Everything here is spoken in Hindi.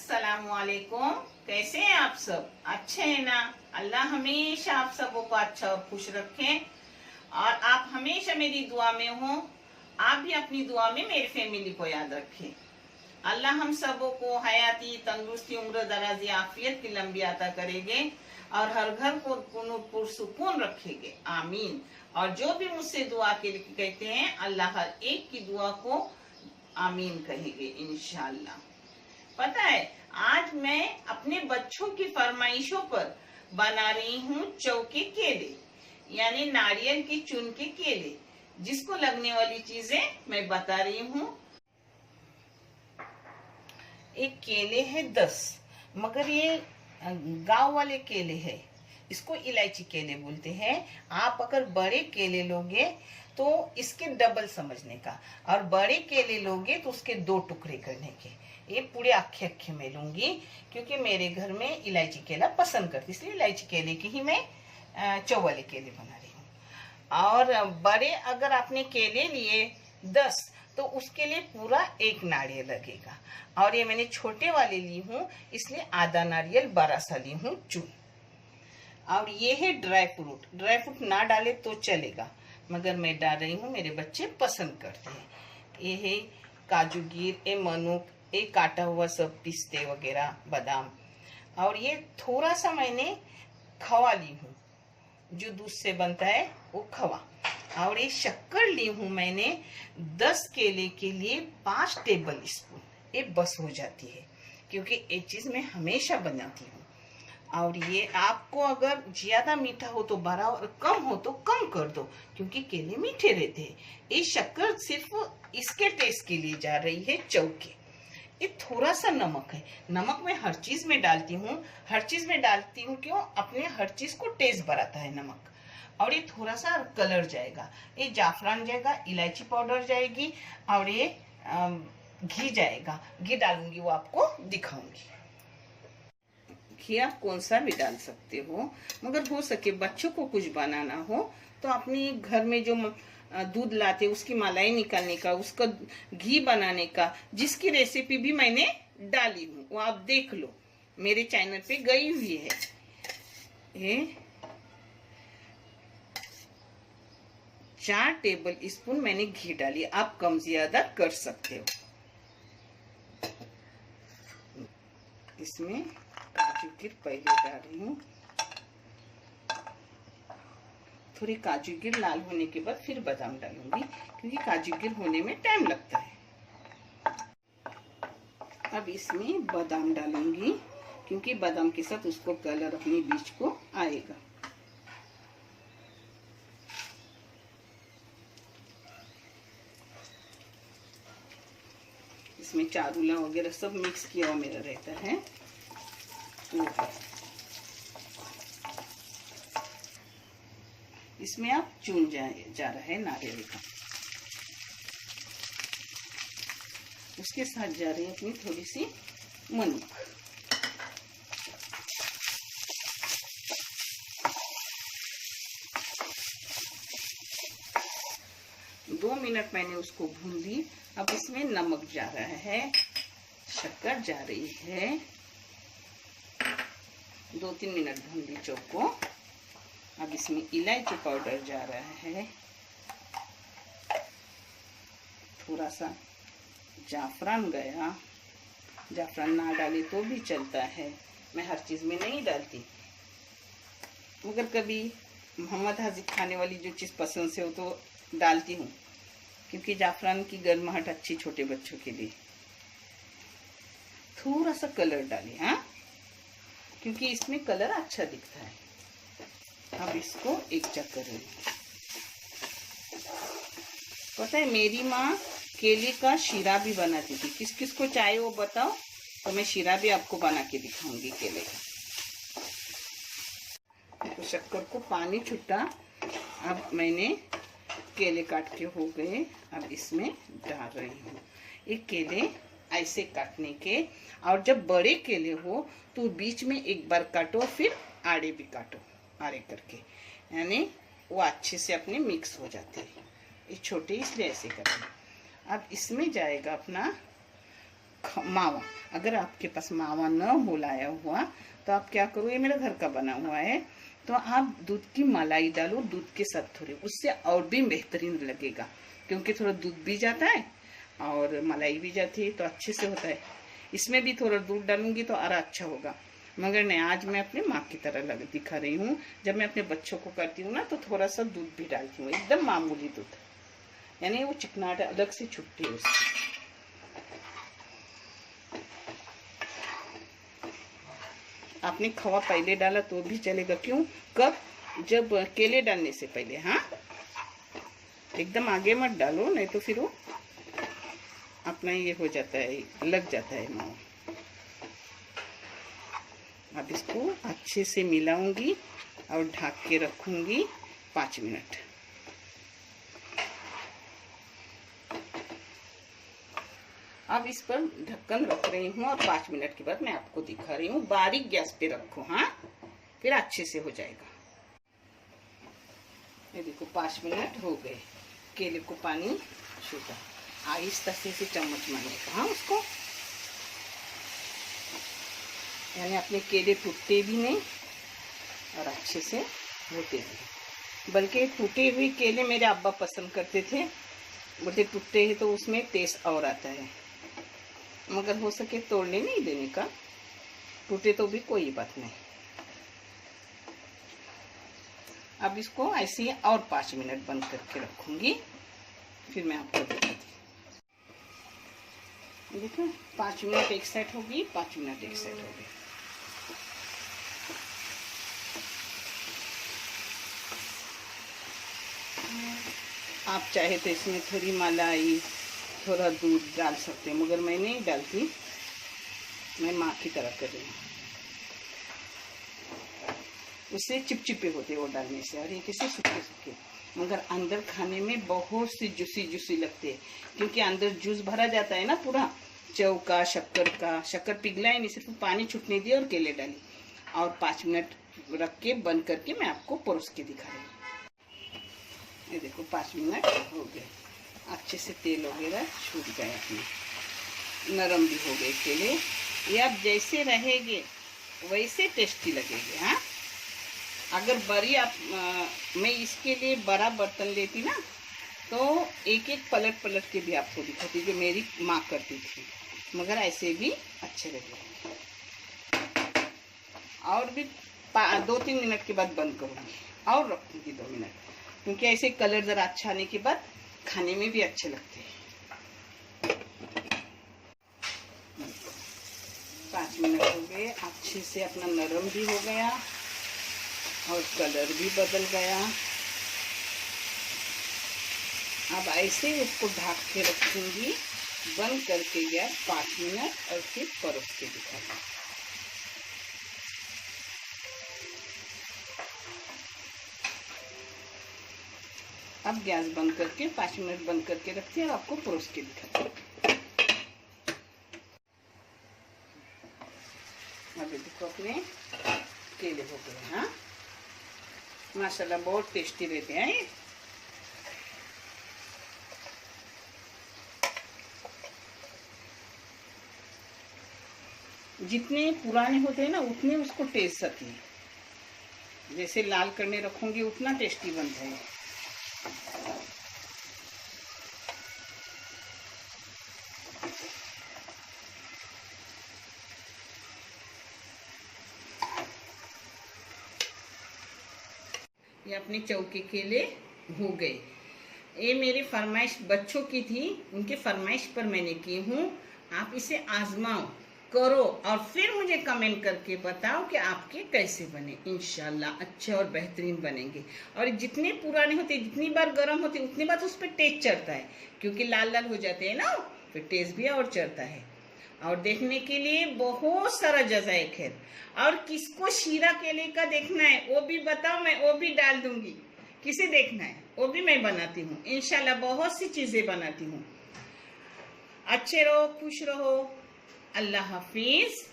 अस्सलामुअलैकुम। कैसे हैं आप सब? अच्छे हैं ना? अल्लाह हमेशा आप सबको को अच्छा और खुश रखें और आप हमेशा मेरी दुआ में हो। आप भी अपनी दुआ में मेरी फैमिली को याद रखें। अल्लाह हम सबों को हयाती, तंदुरुस्ती, उम्र दराजी, आफियत की लंबी अता करेंगे और हर घर को पुरसुकून रखेंगे। आमीन। और जो भी मुझसे दुआ के लिए कहते हैं, अल्लाह हर एक की दुआ को आमीन कहेंगे इंशाअल्लाह। पता है, आज मैं अपने बच्चों की फरमाइशों पर बना रही हूँ चौके केले, यानी नारियल की चुन के केले। जिसको लगने वाली चीजें मैं बता रही हूँ। एक केले है 10, मगर ये गांव वाले केले है, इसको इलायची केले बोलते हैं। आप अगर बड़े केले लोगे तो इसके डबल समझने का, और बड़े केले लोगे तो उसके 2 टुकड़े करने के। ये पूरे अखे अखे में लूंगी क्योंकि मेरे घर में इलायची केला पसंद करती, इसलिए इलायची केले की ही मैं चौवाले केले बना रही हूँ। और बड़े अगर आपने केले लिए 10 तो उसके लिए पूरा 1 नारियल लगेगा, और ये मैंने छोटे वाले ली हूँ इसलिए आधा नारियल बड़ा सा ली हूँ चुन। और ये है ड्राई फ्रूट। ड्राई फ्रूट ना डाले तो चलेगा, मगर मैं डाल रही हूँ, मेरे बच्चे पसंद करते हैं। ये है काजू गिर, ये मनुक, ये काटा हुआ सब पिस्ते वगैरह, बादाम। और ये थोड़ा सा मैंने खवा ली हूँ, जो दूध से बनता है वो खवा। और ये शक्कर ली हूँ मैंने 10 केले के लिए 5 टेबल स्पून। ये बस हो जाती है क्योंकि ये चीज मैं हमेशा बनाती हूँ। और ये आपको अगर ज्यादा मीठा हो तो बढ़ा और कम हो तो कम कर दो, क्योंकि केले मीठे रहते हैं। ये शक्कर सिर्फ इसके टेस्ट के लिए जा रही है चौके। ये थोड़ा सा नमक है, नमक मैं हर चीज में डालती हूँ। हर चीज में डालती हूँ क्यों? अपने हर चीज को टेस्ट बढ़ाता है नमक। और ये थोड़ा सा कलर जाएगा, ये जाफरान जाएगा, इलायची पाउडर जाएगी, और ये घी जाएगा। घी डालूंगी वो आपको दिखाऊंगी। घी आप कौन सा भी डाल सकते हो, मगर हो सके बच्चों को कुछ बनाना हो तो अपने घर में जो दूध लाते उसकी मलाई निकालने का, उसका घी बनाने का, जिसकी रेसिपी भी मैंने डाली हूँ वो आप देख लो, मेरे चैनल पे गई हुई है। ये 4 टेबल स्पून मैंने घी डाली, आप कम ज्यादा कर सकते हो। इसमें काजू गिर पहले डाल रही हूँ, थोड़ी काजू गिर लाल होने के बाद फिर बादाम डालूंगी, क्योंकि काजू गिर होने में टाइम लगता है। अब इसमें बादाम डालूंगी, क्योंकि बादाम के साथ उसको कलर अपने बीच को आएगा। इसमें चारूला वगैरह सब मिक्स किया हुआ मेरा रहता है। तो इसमें आप चुन जा रहा है नारियल का, उसके साथ जा रही है अपनी थोड़ी सी मनुक। दो मिनट मैंने उसको भून ली। अब इसमें नमक जा रहा है, शक्कर जा रही है। 2-3 मिनट भून ली चौक को। अब इसमें इलायची पाउडर जा रहा है, थोड़ा सा जाफरान गया। जाफरान ना डाले तो भी चलता है, मैं हर चीज में नहीं डालती, मगर कभी मोहम्मद हाजिर खाने वाली जो चीज पसंद से हो तो डालती हूँ, क्योंकि जाफरान की गर्माहट अच्छी छोटे बच्चों के लिए। थोड़ा सा कलर डाली, हाँ, क्योंकि इसमें कलर अच्छा दिखता है। अब इसको एक चक्कर में, पता है मेरी माँ केले का शीरा भी बनाती थी। किस किस को चाहिए वो बताओ, तो मैं शीरा भी आपको बना के दिखाऊंगी केले का। तो शक्कर को पानी छुट्टा। अब मैंने केले काट के हो गए, अब इसमें डाल रही हूँ। ये केले ऐसे काटने के, और जब बड़े केले हो तो बीच में एक बार काटो, फिर आड़े भी काटो, आड़े करके, यानी वो अच्छे से अपने मिक्स हो जाते हैं। ये छोटे इसलिए ऐसे करते हैं। अब इसमें जाएगा अपना मावा। अगर आपके पास मावा न हो लाया हुआ तो आप क्या करो, ये मेरा घर का बना हुआ है, तो आप दूध की मलाई डालो दूध के साथ थोड़े, उससे और भी बेहतरीन लगेगा, क्योंकि थोड़ा दूध भी जाता है और मलाई भी जाती है तो अच्छे से होता है। इसमें भी थोड़ा दूध डालूंगी तो और अच्छा होगा, मगर नहीं, आज मैं अपने माँ की तरह दिखा रही हूँ। जब मैं अपने बच्चों को करती हूँ ना तो थोड़ा सा दूध भी डालती हूँ, एकदम मामूली दूध, यानी वो चिकनाहट अलग से छुट्टी है उसकी। आपने खवा पहले डाला तो भी चलेगा, क्यों, कब, जब केले डालने से पहले। हाँ, एकदम आगे मत डालो, नहीं तो फिर वो अपना ये हो जाता है, लग जाता है मावा। अब इसको अच्छे से मिलाऊंगी और ढक के रखूंगी 5 मिनट। अब इस पर ढक्कन रख रही हूँ और 5 मिनट के बाद मैं आपको दिखा रही हूँ। बारीक गैस पे रखो, हाँ, फिर अच्छे से हो जाएगा। ये देखो 5 मिनट हो गए, केले को पानी छूटा, आहिस्ता से चम्मच मारने का, हाँ, उसको, यानी अपने केले टूटते भी नहीं और अच्छे से होते भी। बल्कि टूटे हुए केले मेरे अब्बा पसंद करते थे, बोलते टूटते हैं तो उसमें टेस्ट और आता है, मगर हो सके तोड़ने नहीं देने का, टूटे तो भी कोई बात नहीं। अब इसको ऐसे ही और 5 मिनट बंद करके रखूंगी, फिर मैं आपको दिखाती हूँ। देखो 5 मिनट एक साइड होगी, 5 मिनट एक साइड होगी। आप चाहे तो इसमें थोड़ी मलाई, थोड़ा दूध डाल सकते हैं, मगर मैं नहीं डालती, मैं माँ की तरह कर रही हूँ। उससे चिपचिपे होते वो डालने से, और ये किसी सूखे सूखे, मगर अंदर खाने में बहुत सी जूसी जूसी लगते हैं, क्योंकि अंदर जूस भरा जाता है ना पूरा, जव का, शक्कर का। शक्कर पिघला नहीं, सिर्फ पानी छूटने दिया और केले डाली, और 5 मिनट रख के बंद करके मैं आपको परोस के दिखा रही हूँ। ये देखो 5 मिनट हो गए, अच्छे से तेल वगैरह छूट गए अपने, नरम भी हो गए केले। ये आप जैसे रहेंगे वैसे टेस्टी लगेंगे। हाँ, अगर बड़ी मैं इसके लिए बड़ा बर्तन लेती ना तो एक एक पलट पलट के भी आपको दिखाती, जो मेरी माँ करती थी, मगर ऐसे भी अच्छे लगे। और भी 2-3 मिनट के बाद बंद करूँगी और रखूँगी 2 मिनट, क्योंकि ऐसे कलर जरा अच्छा आने के बाद खाने में भी अच्छे लगते हैं। 5 मिनट हो गए, अच्छे से अपना नरम भी हो गया और कलर भी बदल गया। अब ऐसे उसको ढक के रखूंगी, बंद करके गैस 5 मिनट, और फिर परोस के दिखाऊंगी। अब गैस बंद करके 5 मिनट बंद करके रखती है और आपको परोस के दिखाती हूँ। अब देखो अपने केले हो गए। हाँ, माशाल्लाह बहुत टेस्टी रहते हैं ये। जितने पुराने होते हैं ना उतने उसको टेस्ट आती है, जैसे लाल करने रखूंगी उतना टेस्टी बन जाएगा। ये अपने चौके केले हो गए। ये मेरी फरमाइश बच्चों की थी, उनके फरमाइश पर मैंने की हूँ। आप इसे आजमाओ, करो और फिर मुझे कमेंट करके बताओ कि आपके कैसे बने। इंशाल्लाह अच्छे और बेहतरीन बनेंगे। और जितने पुराने होते, जितनी बार गर्म होते, उतनी बार उस पर टेस्ट चढ़ता है, क्योंकि लाल लाल हो जाते हैं ना, फिर टेस्ट भी और चढ़ता है। और देखने के लिए बहुत सारा जज़ाए खैर। और किसको शीरा केले का देखना है वो भी बताओ, मैं वो भी डाल दूंगी। किसे देखना है वो भी मैं बनाती हूँ, इंशाल्लाह बहुत सी चीजें बनाती हूँ। अच्छे रहो, खुश रहो, अल्लाह हाफिज।